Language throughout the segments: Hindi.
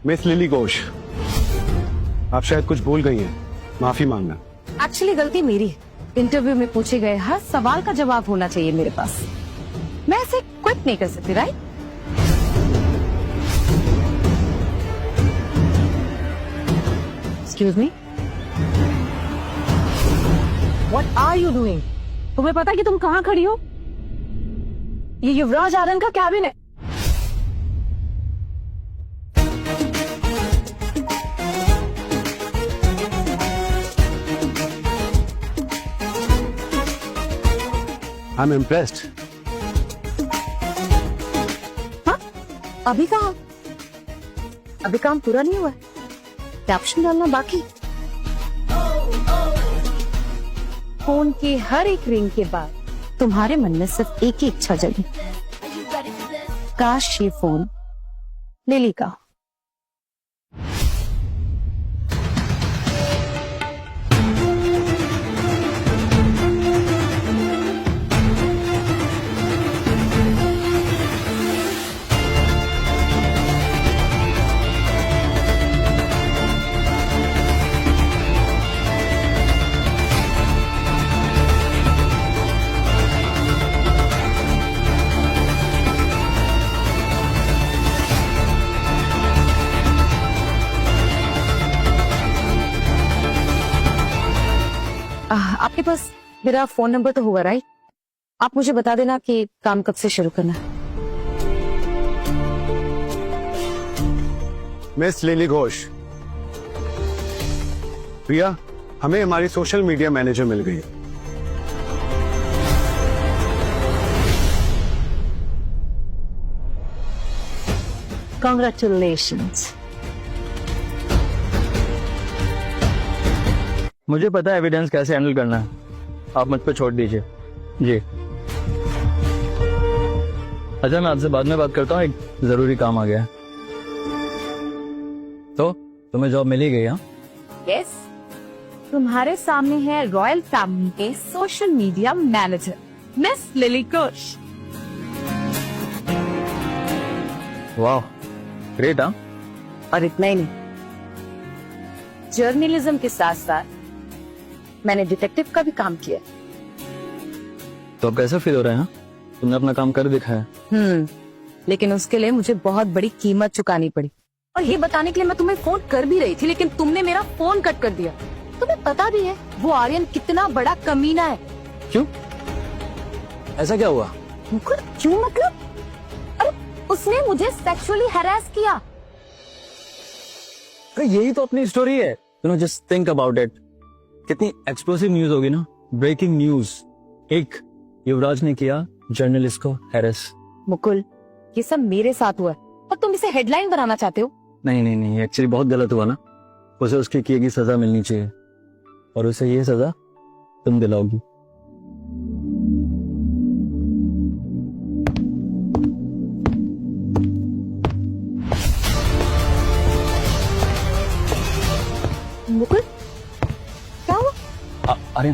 मिस लिली घोष, आप शायद कुछ भूल गई हैं, माफी मांगना। एक्चुअली गलती मेरी है। इंटरव्यू में पूछे गए हर सवाल का जवाब होना चाहिए मेरे पास। मैं ऐसे क्विट नहीं कर सकती, right? Excuse me, what are you doing? तुम्हें पता है कि तुम कहाँ खड़ी हो? ये युवराज आनंद का कैबिन है। I'm impressed. हाँ? अभी कहाँ? अभी काम पूरा नहीं हुआ है, कैप्शन डालना बाकी। फोन की हर एक रिंग के बाद तुम्हारे मन में सिर्फ एक ही इच्छा जगी, काश ये फोन लिली का। आपके पास मेरा फोन नंबर तो होगा, राइट? आप मुझे बता देना कि काम कब से शुरू करना है। मिस लिली घोष, प्रिया, हमें हमारी सोशल मीडिया मैनेजर मिल गई। Congratulations. मुझे पता है एविडेंस कैसे हैंडल करना है, आप मुझ पे छोड़ दीजिए। जी अच्छा, मैं आपसे बाद में बात करता हूँ, एक जरूरी काम आ गया है। तो तुम्हें जॉब मिल ही गई? हाँ यस, तुम्हारे सामने है रॉयल फैमिली के social media manager miss lily Ghosh. वाह, ग्रेट। हाँ, और इतना ही नहीं, जर्नलिज्म के साथ साथ मैंने डिटेक्टिव का भी काम किया। तो अब कैसा फील हो रहा है? हाँ? तुमने अपना काम कर दिखाया। लेकिन उसके लिए मुझे बहुत बड़ी कीमत चुकानी पड़ी। और ये बताने के लिए मैं तुम्हें फोन कर भी रही थी, लेकिन तुमने मेरा फोन कट कर दिया। तुम्हें पता भी है वो आर्यन कितना बड़ा कमीना है। क्यों? ऐसा क्या हुआ? क्यों मतलब? अरे उसने मुझे सेक्सुअली हैरेस किया। अरे यही तो अपनी स्टोरी है। जस्ट थिंक अबाउट इट, कितनी एक्सप्लोसिव न्यूज होगी ना। ब्रेकिंग न्यूज, एक युवराज ने किया जर्नलिस्ट को हैरेस। मुकुल, ये सब मेरे साथ हुआ है और तुम इसे हेडलाइन बनाना चाहते हो। नहीं नहीं नहीं, एक्चुअली बहुत गलत हुआ ना। उसे उसकी किए की सजा मिलनी चाहिए, और उसे ये सजा तुम दिलाओगी। मुकुल, क्या हुआ? अरे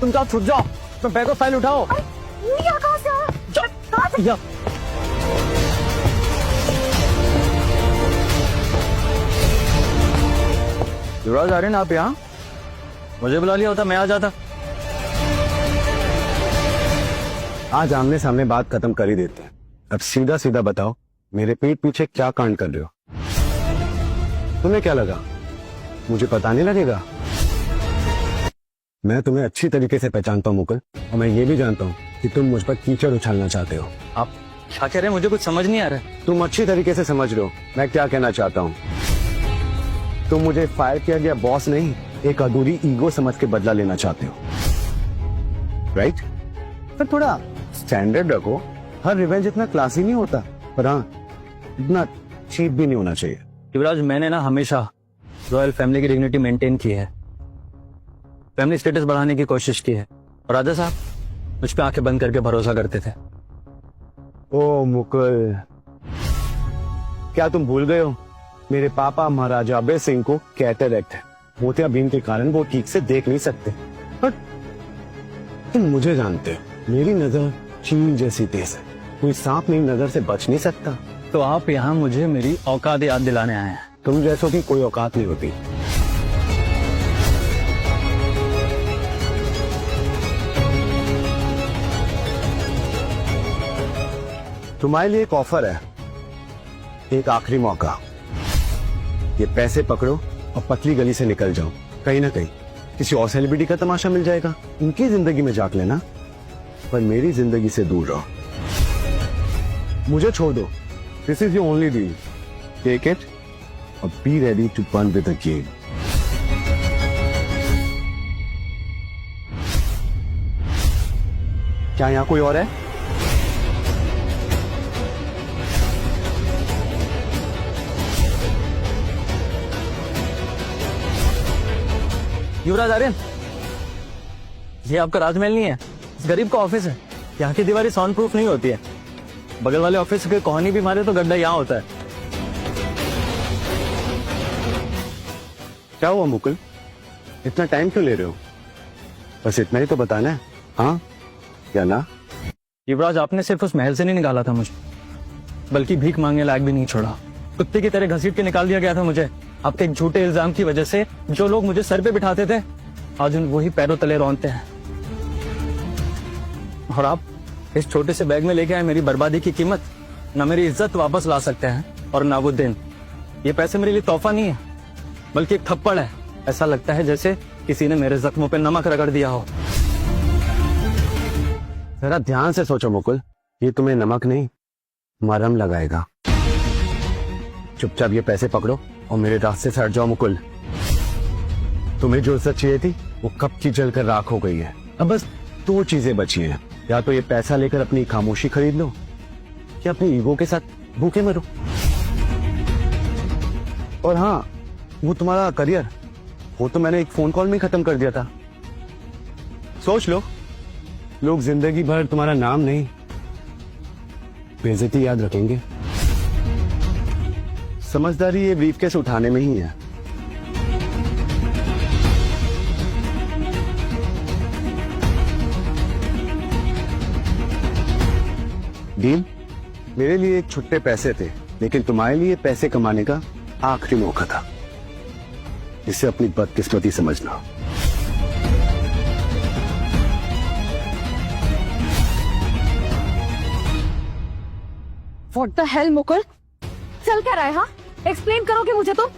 तुम जाओ, छुट जाओ। तुम बैग और फाइल उठाओ। कहाँ से आया? कहाँ से? युवराज आ रहे ना आप यहाँ? मुझे बुला लिया होता, मैं आ जाता। आज आमने सामने बात खत्म कर ही देते हैं। अब सीधा सीधा बताओ, मेरे पीठ पीछे क्या कांड कर रहे हो? तुम्हें क्या लगा मुझे पता नहीं लगेगा? मैं तुम्हें अच्छी तरीके से पहचानता हूँ मुकुल, और मैं ये भी जानता हूँ कि तुम मुझ पर कीचड़ उछालना चाहते हो। आप क्या कह रहे हैं? मुझे कुछ समझ नहीं आ रहा है। तुम अच्छी तरीके से समझ रहे हो मैं क्या कहना चाहता हूँ। तुम मुझे फायर किया गया बॉस नहीं, एक अधूरी ईगो समझ के बदला लेना चाहते हो, राइट? पर थोड़ा स्टैंडर्ड रखो। हर रिवेंज इतना क्लासी नहीं होता, पर हाँ, इतना चीप भी नहीं होना चाहिए। युवराज, मैंने ना हमेशा रॉयल फैमिली की डिग्निटी मेंटेन की है, फैमिली स्टेटस बढ़ाने की कोशिश की है, और राजा साहब मुझ पे आंखें बंद करके भरोसा करते थे। ओ मुकुल, क्या तुम भूल गए हो मेरे पापा महाराजा अभय सिंह को कैटरेक्ट है, मोतियाबिंद के कारण वो ठीक से देख नहीं सकते। पर तुम मुझे जानते हो, मेरी नजर चील जैसी तेज है, कोई सांप मेरी नजर से बच नहीं सकता। तो आप यहाँ मुझे मेरी औकात याद दिलाने आए हैं। तुम जैसों की कोई औकात नहीं होती। तुम्हारे लिए एक ऑफर है, एक आखिरी मौका। ये पैसे पकड़ो और पतली गली से निकल जाओ। कहीं ना कहीं किसी और सेलिब्रिटी का तमाशा मिल जाएगा, उनकी जिंदगी में झांक लेना, पर मेरी जिंदगी से दूर रहो। मुझे छोड़ दो। This is your only deal. Take it और be ready to burn with the game. क्या यहां कोई और है? युवराज आर्यन, ये आपका राजमहल नहीं है, इस गरीब का ऑफिस है। यहाँ की दीवारें साउंड प्रूफ नहीं होती है। बगल वाले ऑफिस के कोहनी भी मारे तो गड्ढा यहाँ होता है। क्या हुआ मुकुल, इतना टाइम क्यों ले रहे हो? बस इतना ही तो बताना है, हाँ या ना? युवराज, आपने सिर्फ उस महल से नहीं निकाला था मुझे, बल्कि भीख मांगने लायक भी नहीं छोड़ा। कुत्ते की तरह घसीट के निकाल दिया गया था मुझे। आपके एक झूठे इल्जाम की वजह से जो लोग मुझे सर पे बिठाते थे, आज उन वही पैरों तले रौंदते हैं। और आप इस छोटे से बैग में लेके आए मेरी बर्बादी की कीमत। ना मेरी इज्जत वापस ला सकते हैं और ना वो दिन। ये पैसे मेरे लिए तोहफा नहीं है, बल्कि एक थप्पड़ है। ऐसा लगता है जैसे किसी ने मेरे जख्मों पे नमक रगड़ दिया हो। जरा ध्यान से सोचो मुकुल, ये तुम्हें नमक नहीं मरहम लगाएगा। चुपचाप ये पैसे पकड़ो और मेरे रास्ते से हट जाओ मुकुल। तुम्हें जो इज्जत चाहिए थी वो कब की जलकर राख हो गई है। अब बस दो चीजें बची हैं, या तो ये पैसा लेकर अपनी खामोशी खरीद लो, या अपनी ईगो के साथ भूखे मरो। और हाँ, वो तुम्हारा करियर, वो तो मैंने एक फोन कॉल में खत्म कर दिया था। सोच लो, लोग जिंदगी भर तुम्हारा नाम नहीं, बेइज्जती याद रखेंगे। समझदारी ये ब्रीफकेस उठाने में ही है। डील? मेरे लिए छुट्टे पैसे थे, लेकिन तुम्हारे लिए पैसे कमाने का आखिरी मौका था। इसे अपनी बदकिस्मती समझना। What the hell, Mukul? चल क्या रहा है? हाँ, एक्सप्लेन करोगे मुझे तुम?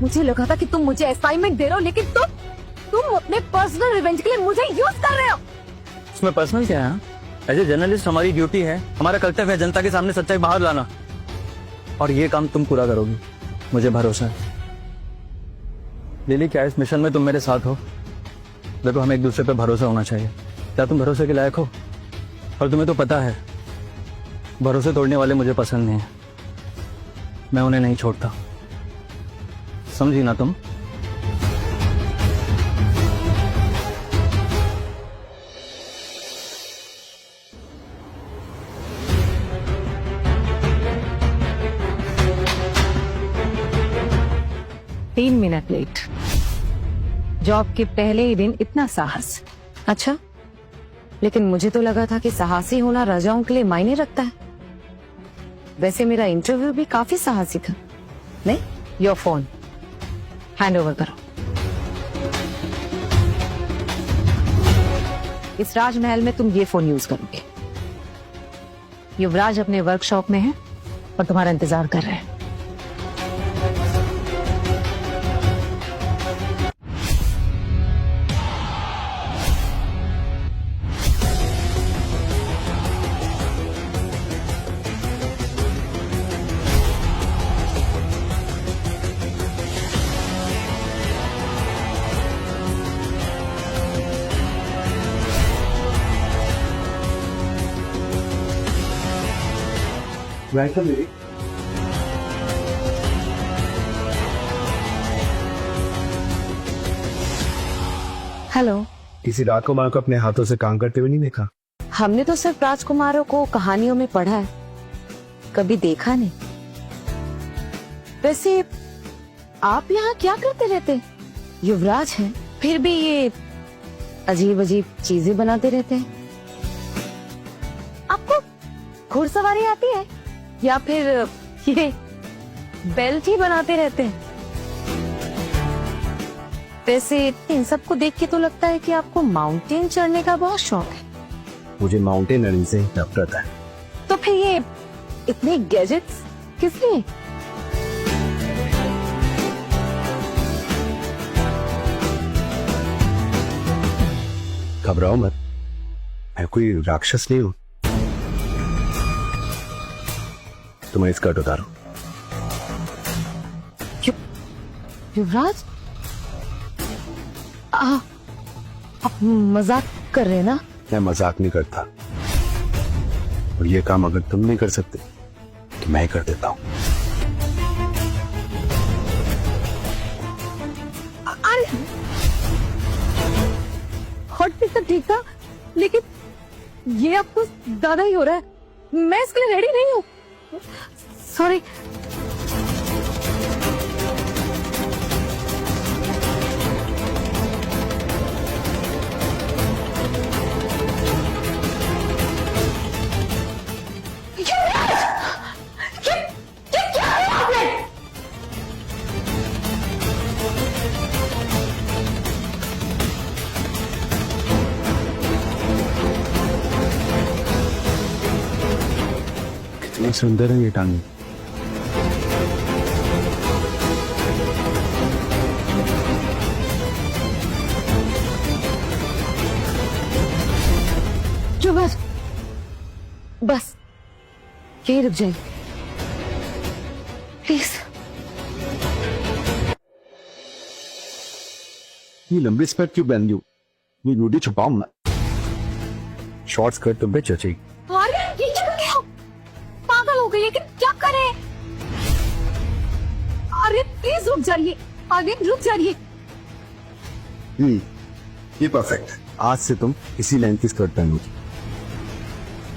मुझे लगा था कि तुम मुझे असाइनमेंट दे रहे हो, लेकिन तुम अपने पर्सनल रिवेंज के लिए मुझे यूज कर रहे हो। इसमें पर्सनल क्या है? एज ए जर्नलिस्ट हमारी ड्यूटी है, हमारा कर्तव्य है जनता के सामने सच्चाई बाहर लाना, और ये काम तुम पूरा करोगी, मुझे भरोसा है। लिली, क्या इस मिशन में तुम मेरे साथ हो? देखो, हमें एक दूसरे पे भरोसा होना चाहिए। क्या तुम भरोसे के लायक हो? और तुम्हें तो पता है, भरोसे तोड़ने वाले मुझे पसंद नहीं है। मैं उन्हें नहीं छोड़ता, समझी ना तुम? तीन मिनट लेट। जॉब के पहले ही दिन इतना साहस। अच्छा, लेकिन मुझे तो लगा था कि साहसी होना रजाओं के लिए मायने रखता है। वैसे मेरा इंटरव्यू भी काफी साहसी था। नहीं, योर फोन हैंड ओवर करो। इस राजमहल में तुम ये फोन यूज करोगे। युवराज अपने वर्कशॉप में है और तुम्हारा इंतजार कर रहे हैं। Welcome lily. हेलो। किसी राजकुमार को अपने हाथों से काम करते हुए नहीं देखा? हमने तो सिर्फ राजकुमारों को कहानियों में पढ़ा है, कभी देखा नहीं। वैसे आप यहाँ क्या करते रहते? युवराज हैं, फिर भी ये अजीब अजीब चीजें बनाते रहते हैं। आपको घुड़सवारी आती है? या फिर ये बेल्ट ही बनाते रहते हैं? वैसे इन सबको देख के तो लगता है कि आपको माउंटेन चढ़ने का बहुत शौक है। मुझे माउंटेनरिंग से नफरत है। तो फिर ये इतने गैजेट्स किस लिए? घबराओ मत, मैं कोई राक्षस नहीं हूं। तुम्हें स्कर्ट उतारो। युवराज, आप मजाक कर रहे हैं ना? मैं मजाक नहीं करता, और ये काम अगर तुम नहीं कर सकते तो मैं कर देता हूं। अरे हॉट पिक तो ठीक था, लेकिन ये अब तो ज्यादा ही हो रहा है। मैं इसके लिए रेडी नहीं हूँ। सॉरी। कितनी सुंदर है ये टांगे। जो बस बस यही रुक जाइए प्लीज। ये लंबी स्कर्ट क्यों पहन ली? ये रोटी छुपाओ ना। शॉर्ट स्कर्ट तुम पे जचेगी। अरे ये क्या, पागल हो गई है कि क्या करें? अरे प्लीज रुक जाइए, अरे रुक जाइए। ये परफेक्ट है। आज से तुम इसी लेंथ की स्कर्ट पहनोगी,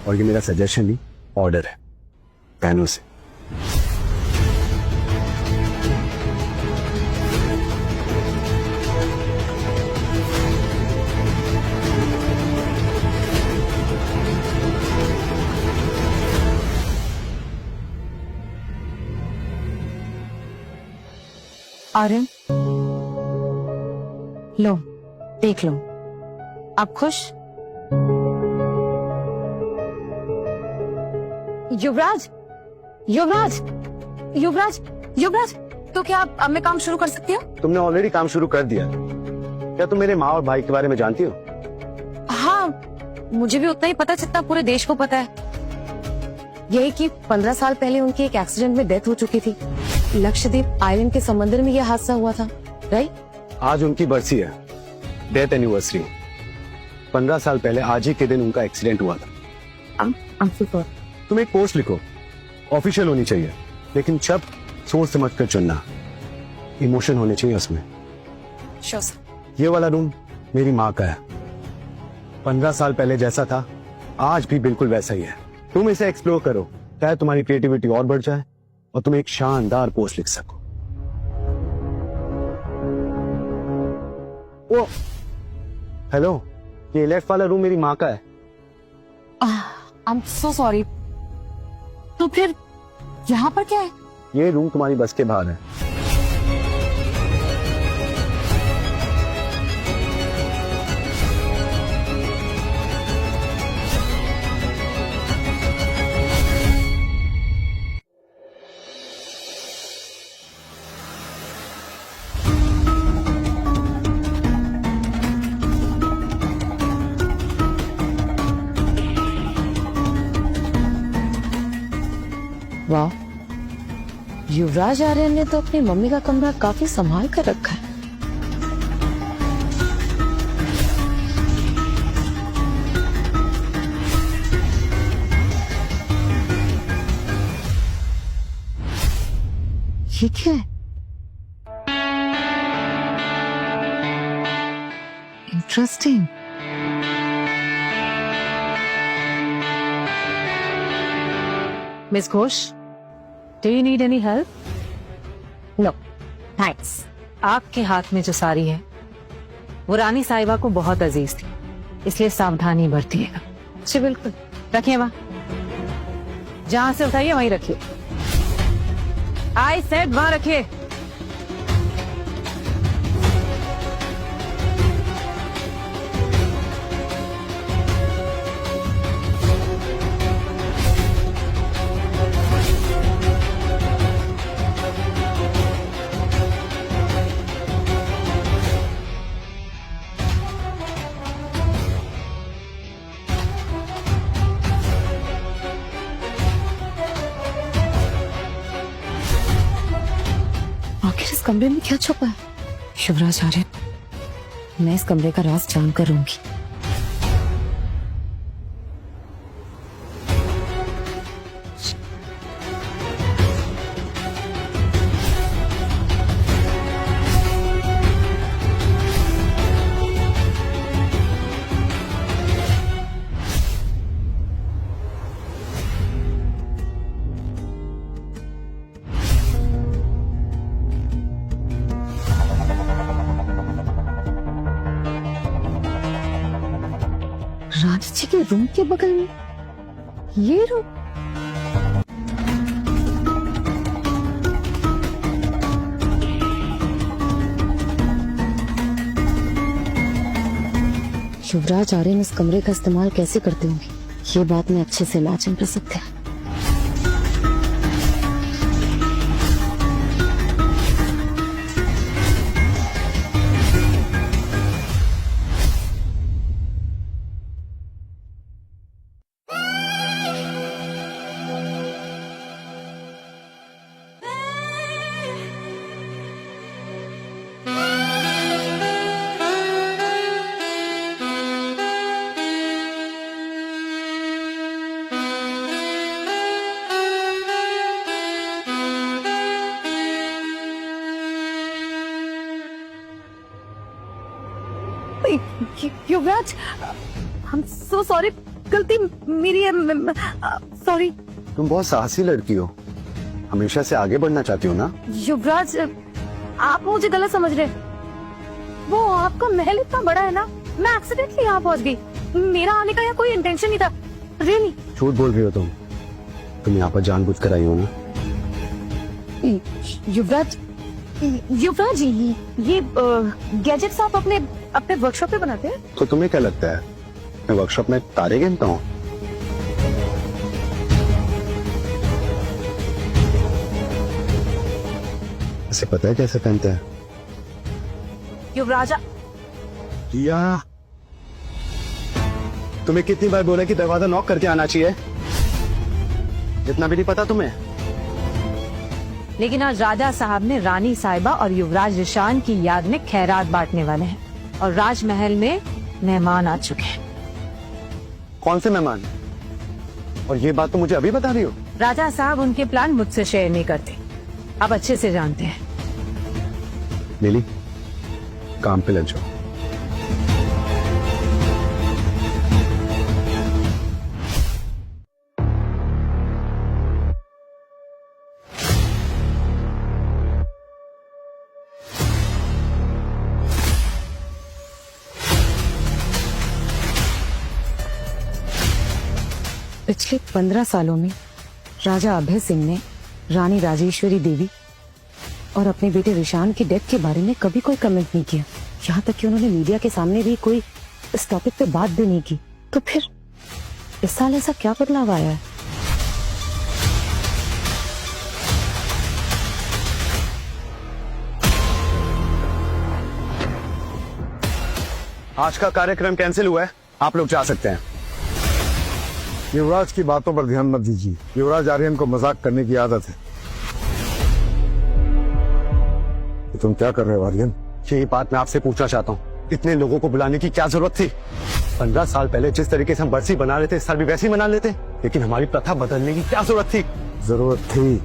और ये मेरा सजेशन नहीं, ऑर्डर है। पहनो से। आर्यन, लो देख लो, आप खुश? युवराज, युवराज, युवराज, युवराज, तो क्या आप अब मैं काम शुरू कर सकती हूँ? तुमने ऑलरेडी काम शुरू कर दिया। क्या तुम मेरे माँ और भाई के बारे में जानती हो? हाँ, मुझे भी उतना ही पता जितना पूरे देश को पता है। यही कि 15 साल पहले उनकी एक एक्सीडेंट में डेथ हो चुकी थी। लक्षद्वीप आइलैंड के समंदर में यह हादसा हुआ था, राइट? आज उनकी बरसी है, डेथ एनिवर्सरी। 15 साल पहले आज ही के दिन उनका एक्सीडेंट हुआ था। तुम एक पोस्ट लिखो, ऑफिशियल होनी चाहिए, लेकिन सब सोच समझ कर चुनना। इमोशन होने चाहिए उसमें। Sure sir. ये वाला रूम मेरी माँ का है। 15 साल पहले जैसा था आज भी बिल्कुल वैसा ही है। तुम इसे एक्सप्लोर करो, शायद तुम्हारी क्रिएटिविटी और बढ़ जाए और तुम एक शानदार पोस्ट लिख सको। ओ, हेलो, ये लेफ्ट वाला रूम मेरी माँ का है। I am so sorry. तो फिर यहाँ पर क्या है? ये रूम तुम्हारी बस के बाहर है। वाह, युवराज आर्यन ने तो अपनी मम्मी का कमरा काफी संभाल कर रखा है। ये क्या है? Interesting. Miss Ghosh, Do you need any help? No, thanks. आपके हाथ में जो साड़ी है वो रानी साहिबा को बहुत अजीज थी, इसलिए सावधानी बरतिएगा। जी बिल्कुल, रखिए वहाँ। जहां से उठाइए वहीं रखिए। आई सेड वहां रखिए। आखिर इस कमरे में क्या छुपा है? शिवराज आर्यन, मैं इस कमरे का राज जानकर रहूंगी। राज जी के रूम के बगल में ये रूम। युवराज आर्यन इस कमरे का इस्तेमाल कैसे करते होंगे, ये बात में अच्छे से इमेजिन कर सकते हैं। युवराज, हम सो सॉरी, गलती मेरी है, सॉरी। तुम बहुत साहसी लड़की हो, हमेशा से आगे बढ़ना चाहती हो ना। युवराज, आप मुझे गलत समझ रहे। वो आपका महल इतना बड़ा है ना, मैं एक्सीडेंटली यहाँ पहुँच गई। मेरा आने का यहाँ कोई इंटेंशन नहीं था, रियली। झूठ बोल रही हो तुम यहाँ पर जानबूझ कर आई हो ना। युवराज, युवराज ये गैजेट्स आप अपने वर्कशॉप पे बनाते हैं? तो तुम्हें क्या लगता है मैं वर्कशॉप में तारे गिनता हूँ? इसे पता है कैसे पहनते हैं? युवराज, या तुम्हें कितनी बार बोला कि दरवाजा नॉक करके आना चाहिए? इतना भी नहीं पता तुम्हें? लेकिन आज राजा साहब ने रानी साहिबा और युवराज रिशान की याद में खैरात बांटने वाले हैं और राजमहल में मेहमान आ चुके हैं। कौन से मेहमान? और ये बात तो मुझे अभी बता रही हो? राजा साहब उनके प्लान मुझसे शेयर नहीं करते, आप अच्छे से जानते हैं। लिली, काम पे लग जाओ। पिछले 15 सालों में राजा अभय सिंह ने रानी राजेश्वरी देवी और अपने बेटे रिशान की डेथ के बारे में कभी कोई कमेंट नहीं किया। यहाँ तक कि उन्होंने मीडिया के सामने भी कोई इस टॉपिक पे बात भी नहीं की। तो फिर इस साल ऐसा क्या बदलाव आया है? आज का कार्यक्रम कैंसिल हुआ है, आप लोग जा सकते हैं। युवराज की बातों पर ध्यान मत दीजिए, युवराज आर्यन को मजाक करने की आदत है। तो तुम क्या कर रहे हो आर्यन? यही बात मैं आपसे पूछना चाहता हूँ, इतने लोगों को बुलाने की क्या जरूरत थी? 15 साल पहले जिस तरीके से हम बरसी बना रहे थे, इस साल भी वैसे ही मना लेते, लेकिन हमारी प्रथा बदलने की क्या जरूरत थी? जरूरत थी,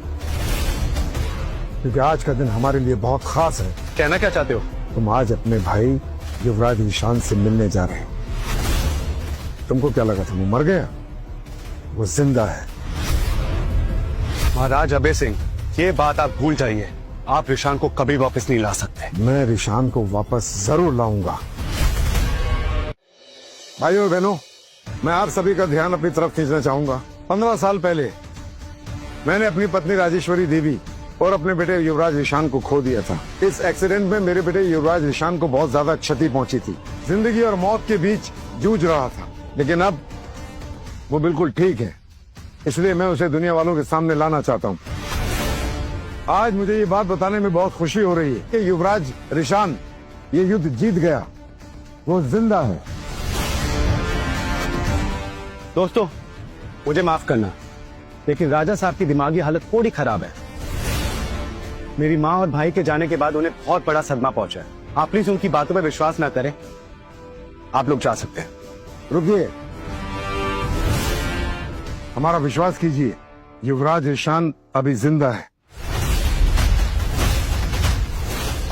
क्योंकि आज का दिन हमारे लिए बहुत खास है। कहना क्या चाहते हो? तुम आज अपने भाई युवराज रिशान से मिलने जा रहे हो। तुमको क्या लगा था वो मर गया? वो जिंदा है। महाराज अभय सिंह, ये बात आप भूल जाइए, आप रिशान को कभी वापस नहीं ला सकते। मैं रिशान को वापस जरूर लाऊंगा। भाइयों और बहनों, मैं आप सभी का ध्यान अपनी तरफ खींचना चाहूंगा। 15 साल पहले मैंने अपनी पत्नी राजेश्वरी देवी और अपने बेटे युवराज ईशान को खो दिया था। इस एक्सीडेंट में मेरे बेटे युवराज ईशान को बहुत ज्यादा क्षति पहुंची थी। जिंदगी और मौत के बीच जूझ रहा था, लेकिन अब वो बिल्कुल ठीक है। इसलिए मैं उसे दुनिया वालों के सामने लाना चाहता हूँ। आज मुझे ये बात बताने में बहुत खुशी हो रही है कि युवराज ईशान ये युद्ध जीत गया, वो जिंदा है। दोस्तों, मुझे माफ करना, लेकिन राजा साहब की दिमागी हालत थोड़ी खराब है। मेरी माँ और भाई के जाने के बाद उन्हें बहुत बड़ा सदमा पहुंचा है। आप प्लीज उनकी बातों पर विश्वास ना करें। आप लोग जा सकते हैं। रुकिए, हमारा विश्वास कीजिए, युवराज ईशान अभी जिंदा है।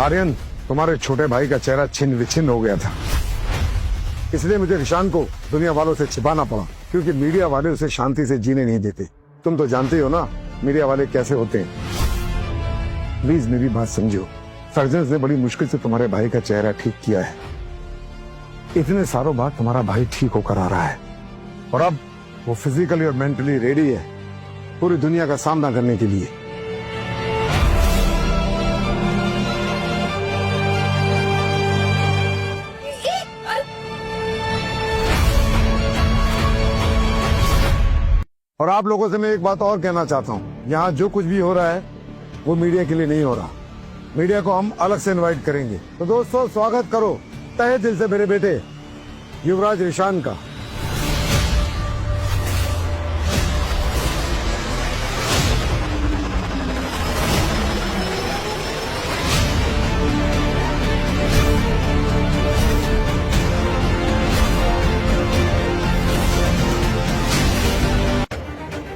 आर्यन, तुम्हारे छोटे भाई का चेहरा छिन्न विछिन्न हो गया था, इसलिए मुझे ईशान को दुनिया वालों से छिपाना पड़ा, क्योंकि मीडिया वाले उसे शांति से जीने नहीं देते। तुम तो जानते हो ना मीडिया वाले कैसे होते हैं। प्लीज मेरी बात समझो। सर्जन ने बड़ी मुश्किल से तुम्हारे भाई का चेहरा ठीक किया है। इतने सालों बाद तुम्हारा भाई ठीक होकर आ रहा है और अब वो फिजिकली और मेंटली रेडी है पूरी दुनिया का सामना करने के लिए। और आप लोगों से मैं एक बात और कहना चाहता हूँ, यहाँ जो कुछ भी हो रहा है वो मीडिया के लिए नहीं हो रहा। मीडिया को हम अलग से इनवाइट करेंगे। तो दोस्तों, स्वागत करो तहे दिल से मेरे बेटे युवराज ईशान का।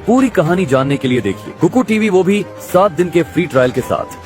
पूरी कहानी जानने के लिए देखिए कुकू टीवी, वो भी 7 दिन के फ्री ट्रायल के साथ।